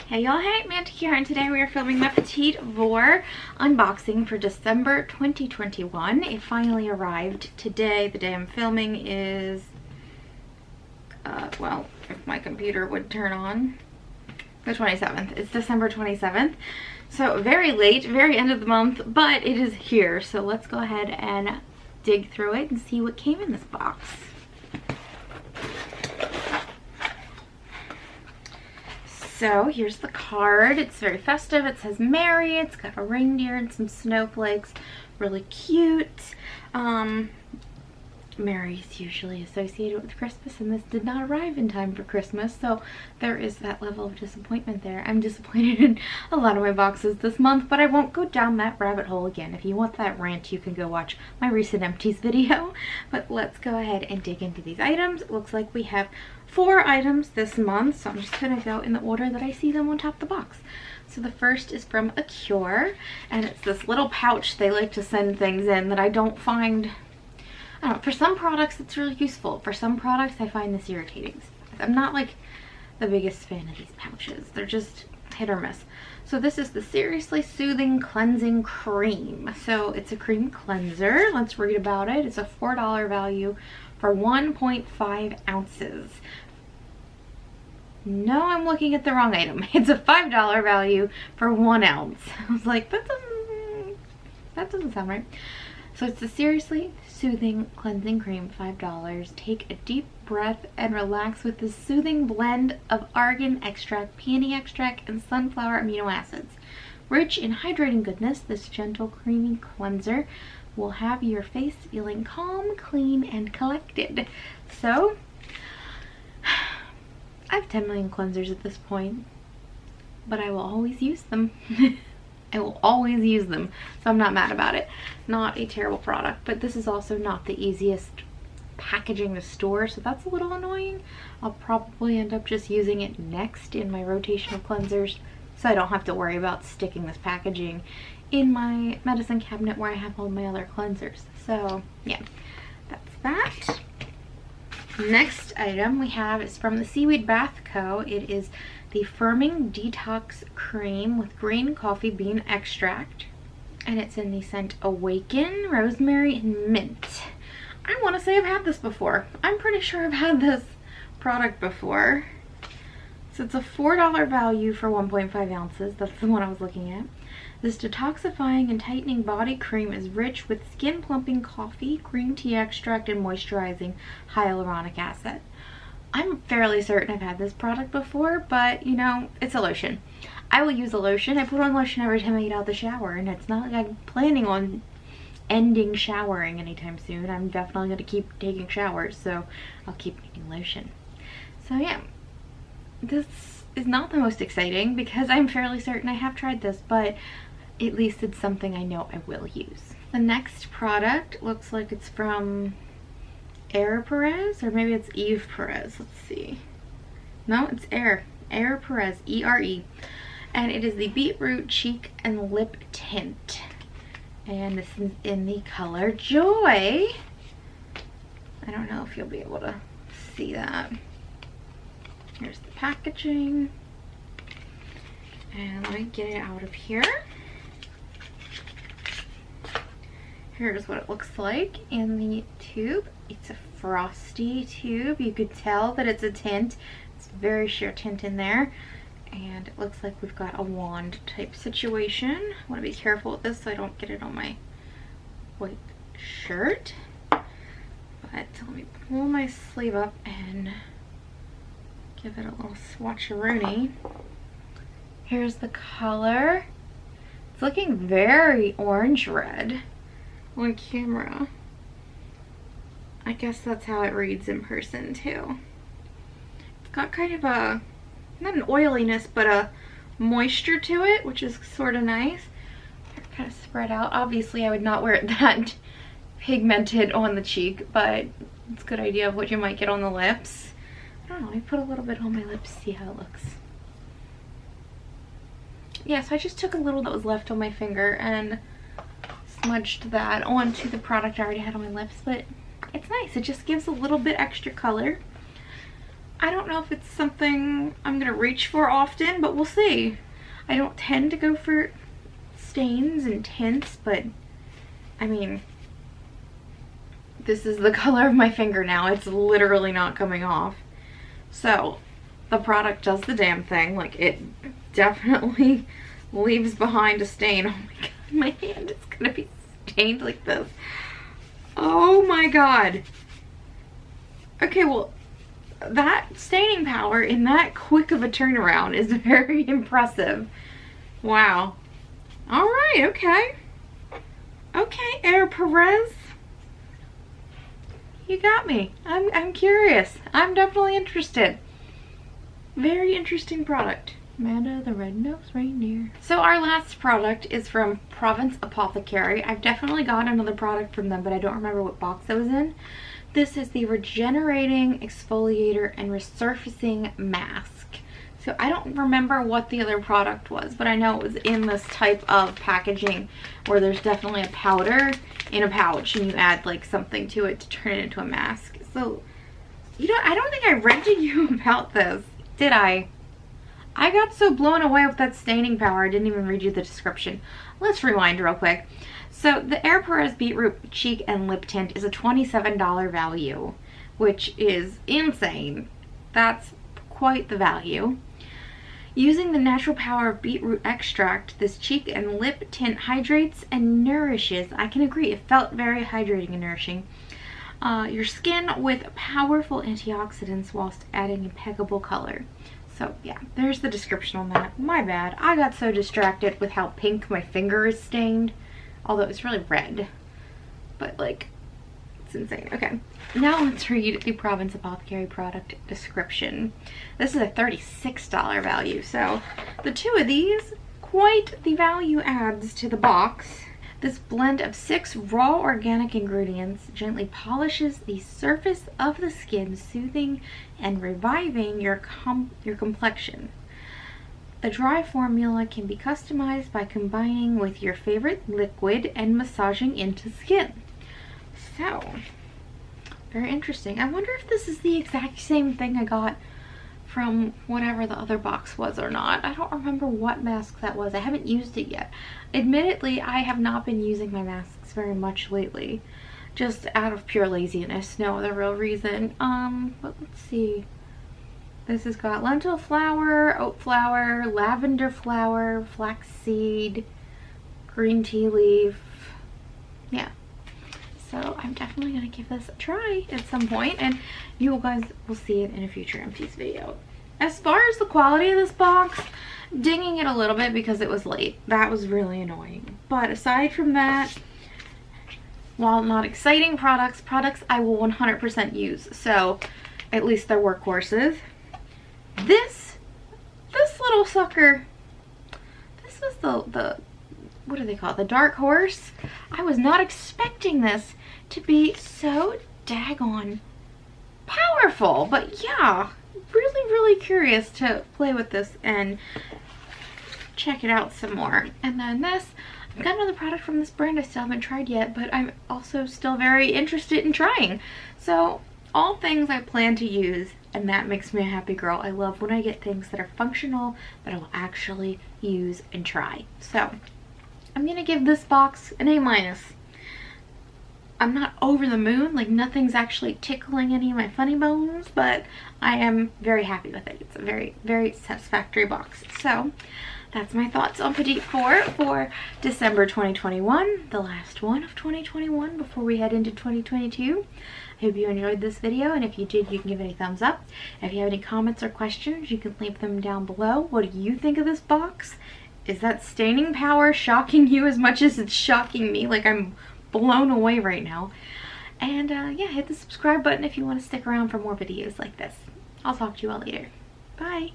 Hey y'all, hey, Amanda here, and today we are filming my Petit Vour unboxing for December 2021. It finally arrived today. The day I'm filming is, well, if my computer would turn on, the 27th. It's December 27th. So very late, very end of the month, but it is here. So let's go ahead and dig through it and see what came in this box. So here's the card. It's very festive. It says Merry. It's got a reindeer and some snowflakes. Really cute. Merry is usually associated with Christmas, and this did not arrive in time for Christmas, so there is that level of disappointment there. I'm disappointed in a lot of my boxes this month, but I won't go down that rabbit hole again. If you want that rant, you can go watch my recent empties video. But let's go ahead and dig into these items. It looks like we have 4 items this month, so I'm just gonna go in the order that I see them on top of the box. So the first is from Vour, and it's this little pouch they like to send things in that I don't find, I don't know, for some products it's really useful. For some products I find this irritating. I'm not like the biggest fan of these pouches. They're just hit or miss. So this is the Seriously Soothing Cleansing Cream. So it's a cream cleanser. Let's read about it. It's a $4 value for 1.5 ounces. No, I'm looking at the wrong item. It's a $5 value for 1 ounce. I was like, that doesn't sound right. So it's the Seriously Soothing Cleansing Cream, $5. Take a deep breath and relax with this soothing blend of argan extract, peony extract, and sunflower amino acids. Rich in hydrating goodness, this gentle, creamy cleanser will have your face feeling calm, clean, and collected. So, I have 10 million cleansers at this point, but I will always use them. I will always use them, so I'm not mad about it. Not a terrible product, but this is also not the easiest packaging to store, so that's a little annoying. I'll probably end up just using it next in my rotation of cleansers, so I don't have to worry about sticking this packaging in my medicine cabinet where I have all my other cleansers. So yeah, that's that. Next item we have is from the Seaweed Bath Co. It is the Firming Detox Cream with green coffee bean extract, and it's in the scent Awaken, Rosemary, and Mint. I want to say I've had this before. I'm pretty sure I've had this product before. So it's a $4 value for 1.5 ounces. That's the one I was looking at. This detoxifying and tightening body cream is rich with skin plumping coffee, green tea extract, and moisturizing hyaluronic acid. I'm fairly certain I've had this product before, but you know, it's a lotion. I will use a lotion. I put on lotion every time I get out of the shower, and it's not like I'm planning on ending showering anytime soon. I'm definitely going to keep taking showers, so I'll keep making lotion. So yeah, this is not the most exciting because I'm fairly certain I have tried this, but at least it's something I know I will use. The next product looks like it's from Perez, or maybe it's Eve Perez. Let's see. No, it's Perez, E-R-E. And it is the Beetroot Cheek and Lip Tint. And this is in the color Joy. I don't know if you'll be able to see that. Here's the packaging. And let me get it out of here. Here's what it looks like in the tube. It's a frosty tube. You could tell that it's a tint. It's very sheer tint in there. And it looks like we've got a wand type situation. I want to be careful with this so I don't get it on my white shirt. But let me pull my sleeve up and give it a little swatcheroonie. Here's the color. It's looking very orange red on camera. I guess that's how it reads in person too. It's got kind of a, not an oiliness, but a moisture to it, which is sort of nice. Kind of spread out. Obviously I would not wear it that pigmented on the cheek, but it's a good idea of what you might get on the lips. I don't know, I put a little bit on my lips, see how it looks. Yeah, so I just took a little that was left on my finger and smudged that onto the product I already had on my lips, but it's nice. It just gives a little bit extra color. I don't know if it's something I'm gonna reach for often, but we'll see. I don't tend to go for stains and tints, but I mean, this is the color of my finger now. It's literally not coming off. So the product does the damn thing. Like, it definitely leaves behind a stain. Oh my god, my hand is gonna be stained like this. Oh my god. Okay, well, that staining power in that quick of a turnaround is very impressive. Wow. Alright, okay. Okay, Perez. You got me. I'm curious. I'm definitely interested. Very interesting product. Amanda the Red-Nosed Reindeer. So our last product is from Province Apothecary. I've definitely got another product from them, but I don't remember what box it was in. This is the Regenerating Exfoliator and Resurfacing Mask. So I don't remember what the other product was, but I know it was in this type of packaging where there's definitely a powder in a pouch and you add like something to it to turn it into a mask. So, you know, I don't think I rented you about this, did I? I got so blown away with that staining power, I didn't even read you the description. Let's rewind real quick. So the Perez Beetroot Cheek and Lip Tint is a $27 value, which is insane. That's quite the value. Using the natural power of beetroot extract, this cheek and lip tint hydrates and nourishes. I can agree, it felt very hydrating and nourishing. Your skin with powerful antioxidants whilst adding impeccable color. So yeah, there's the description on that. My bad, I got so distracted with how pink my finger is stained. Although it's really red, but like, it's insane. Okay, now let's read the Province Apothecary product description. This is a $36 value, so the two of these, quite the value adds to the box. This blend of 6 raw organic ingredients gently polishes the surface of the skin, soothing and reviving your complexion. The dry formula can be customized by combining with your favorite liquid and massaging into skin. So, very interesting. I wonder if this is the exact same thing I got from whatever the other box was or not. I don't remember what mask that was. I haven't used it yet. Admittedly, I have not been using my masks very much lately. Just out of pure laziness. No other real reason. But let's see. This has got lentil flower, oat flower, lavender flower, flaxseed, green tea leaf. Yeah. So I'm definitely going to give this a try at some point, and you guys will see it in a future empties video. As far as the quality of this box, dinging it a little bit because it was late. That was really annoying. But aside from that, while not exciting products I will 100% use. So at least they're workhorses. This little sucker, this was the what do they call it, the dark horse. I was not expecting this to be so daggone powerful, but yeah, really curious to play with this and check it out some more. And then this, I've got another product from this brand I still haven't tried yet, but I'm also still very interested in trying. So all things I plan to use, and that makes me a happy girl. I love when I get things that are functional that I will actually use and try. So I'm gonna give this box an A-. I'm not over the moon, like nothing's actually tickling any of my funny bones, but I am very happy with it. It's a very satisfactory box. So that's my thoughts on Petit Vour for December 2021, the last one of 2021 before we head into 2022. I hope you enjoyed this video, and if you did, you can give it a thumbs up. If you have any comments or questions, you can leave them down below. What do you think of this box? Is that staining power shocking you as much as it's shocking me? Like, I'm blown away right now. And yeah, hit the subscribe button if you want to stick around for more videos like this. I'll talk to you all later. Bye!